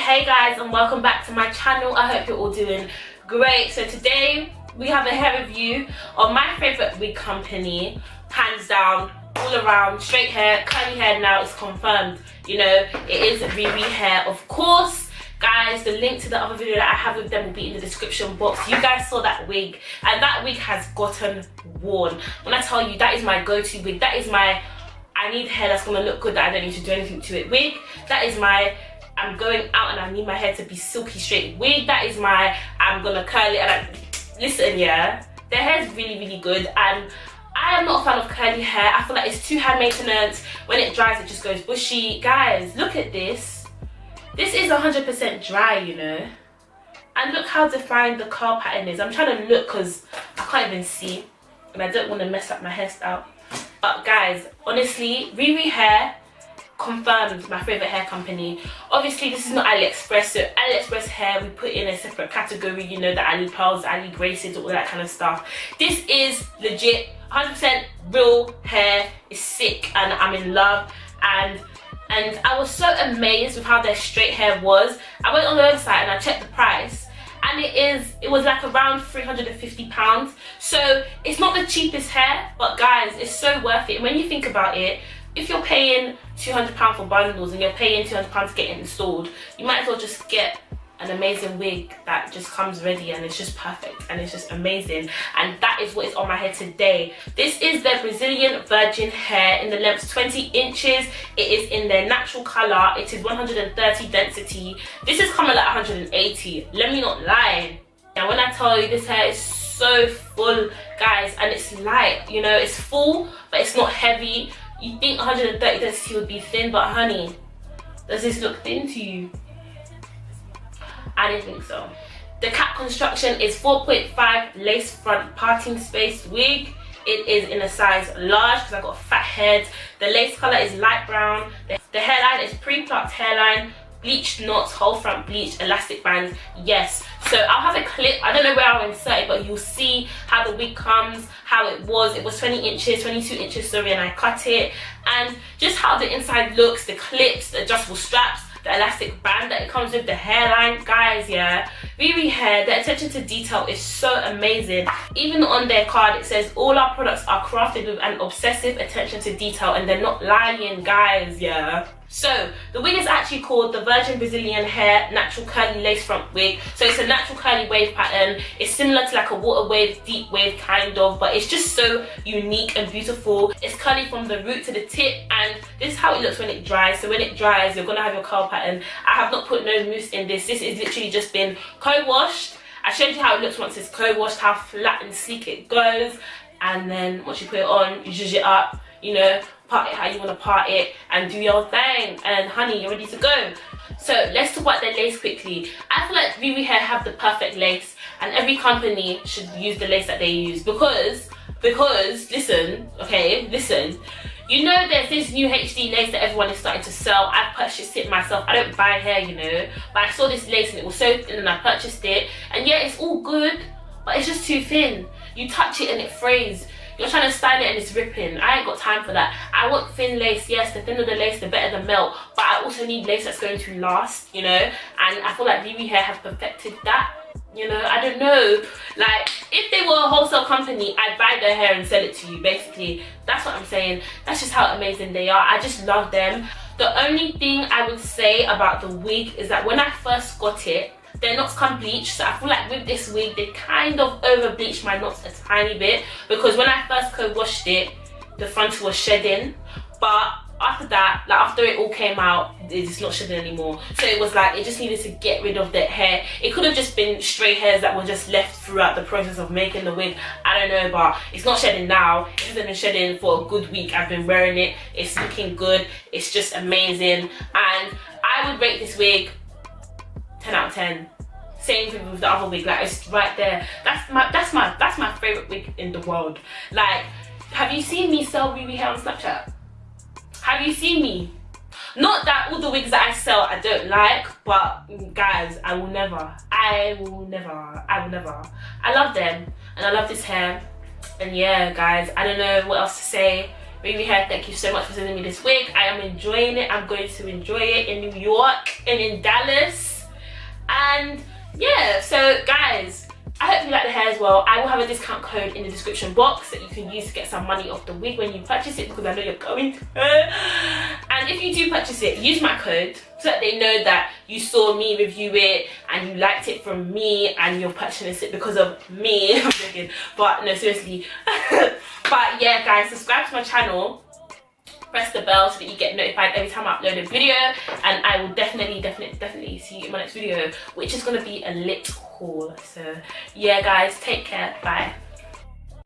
Hey guys, and welcome back to my channel. I hope you're all doing great. So today we have a hair review of my favorite wig company, hands down, all around, straight hair, curly hair. Now it's confirmed, you know, it is Ririhair, of course. Guys, the link to the other video that I have with them will be in the description box. You guys saw that wig, and that wig has gotten worn. When I tell you, that is my go-to wig. That is my I need hair that's gonna look good, that I don't need to do anything to it wig. That is my I'm going out and I need my hair to be silky straight wig. That is my I'm gonna curl it. And listen, yeah, their hair is really good, and I am not a fan of curly hair. I feel like it's too high maintenance. When it dries, it just goes bushy. Guys, look at this. This is 100% dry, you know, and look how defined the curl pattern is. I'm trying to look because I can't even see, and I don't want to mess up my hairstyle. But guys, honestly, Ririhair confirmed my favorite hair company. Obviously this is not AliExpress, so AliExpress hair we put in a separate category, you know, the Ali pearls, Ali braces, all that kind of stuff. This is legit 100% real hair. It's sick and I'm in love, and I was so amazed with how their straight hair was. I went on the website and I checked the price, and it was like around £350. So it's not the cheapest hair, but guys, it's so worth it. When you think about it, if you're paying £200 for bundles and you're paying £200 to get it installed, you might as well just get an amazing wig that just comes ready, and it's just perfect and it's just amazing. And that is what is on my head today. This is their Brazilian virgin hair in the length 20 inches. It is in their natural color. It is 130 density. This is coming like 180. Let me not lie. And when I tell you, this hair is so full, guys, and it's light, you know, it's full but it's not heavy. You think 130 density would be thin, but honey, does this look thin to you? I didn't think so. The cap construction is 4.5 lace front parting space wig. It is in a size large because I've got a fat head. The lace color is light brown. The hairline is pre-plucked hairline, bleached knots, whole front bleach, elastic bands. Yes. So I'll have a clip. I don't know where I'll insert it, but you'll see how the wig comes, how it was. It was 20 inches, 22 inches, sorry, and I cut it. And just how the inside looks, the clips, the adjustable straps, the elastic band that it comes with, the hairline. Guys, yeah, Ririhair, the attention to detail is so amazing. Even on their card it says all our products are crafted with an obsessive attention to detail, and they're not lying, guys, yeah. So the wig is actually called the Virgin Brazilian Hair Natural Curly Lace Front Wig. So it's a natural curly wave pattern. It's similar to like a water wave, deep wave kind of, but it's just so unique and beautiful. It's curly from the root to the tip, and this is how it looks when it dries. So when it dries, you're gonna have your curl pattern. I have not put no mousse in this. This is literally just been co-washed. I showed you how it looks once it's co-washed, how flat and sleek it goes, and then once you put it on, you zhuzh it up, you know, part it how you want to part it, and do your thing, and honey, you're ready to go. So let's talk about their lace quickly. I feel like Ririhair have the perfect lace, and every company should use the lace that they use, because listen, okay, listen, you know, there's this new HD lace that everyone is starting to sell. I purchased it myself. I don't buy hair, you know, but I saw this lace and it was so thin and I purchased it, and yeah, it's all good, but it's just too thin. You touch it and it frays. you're trying to style it and it's ripping. I ain't got time for that. I want thin lace. Yes, the thinner the lace, the better the melt, but I also need lace that's going to last, you know, and I feel like Ririhair have perfected that. You know, I don't know, like, if they were a wholesale company, I'd buy their hair and sell it to you, basically. That's what I'm saying. That's just how amazing they are. I just love them. The only thing I would say about the wig is that when I first got it, their knots come bleached, so I feel like with this wig, they kind of over bleached my knots a tiny bit, because when I first co-washed it, the front was shedding, but after that, like after it all came out, it's not shedding anymore. So it was like, it just needed to get rid of that hair. It could have just been stray hairs that were just left throughout the process of making the wig. I don't know, but it's not shedding now. It hasn't been shedding for a good week. I've been wearing it. It's looking good. It's just amazing. And I would rate this wig 10 out of 10. Same thing with the other wig, like it's right there. That's my favorite wig in the world. Like, have you seen me sell Ririhair on Snapchat? Have you seen me? Not that all the wigs that I sell I don't like, but guys, I will never. I love them, and I love this hair. And yeah, guys, I don't know what else to say. Ririhair, thank you so much for sending me this wig. I am enjoying it. I'm going to enjoy it in New York and in Dallas. And yeah, so guys, I hope you like the hair as well. I will have a discount code in the description box that you can use to get some money off the wig when you purchase it, because I know you're going to. And if you do purchase it, use my code so that they know that you saw me review it and you liked it from me and you're purchasing it because of me. I'm joking, but no, seriously. But yeah, guys, subscribe to my channel. Press the bell so that you get notified every time I upload a video, and I will definitely see you in my next video, which is going to be a lit haul. So yeah, guys, take care. Bye.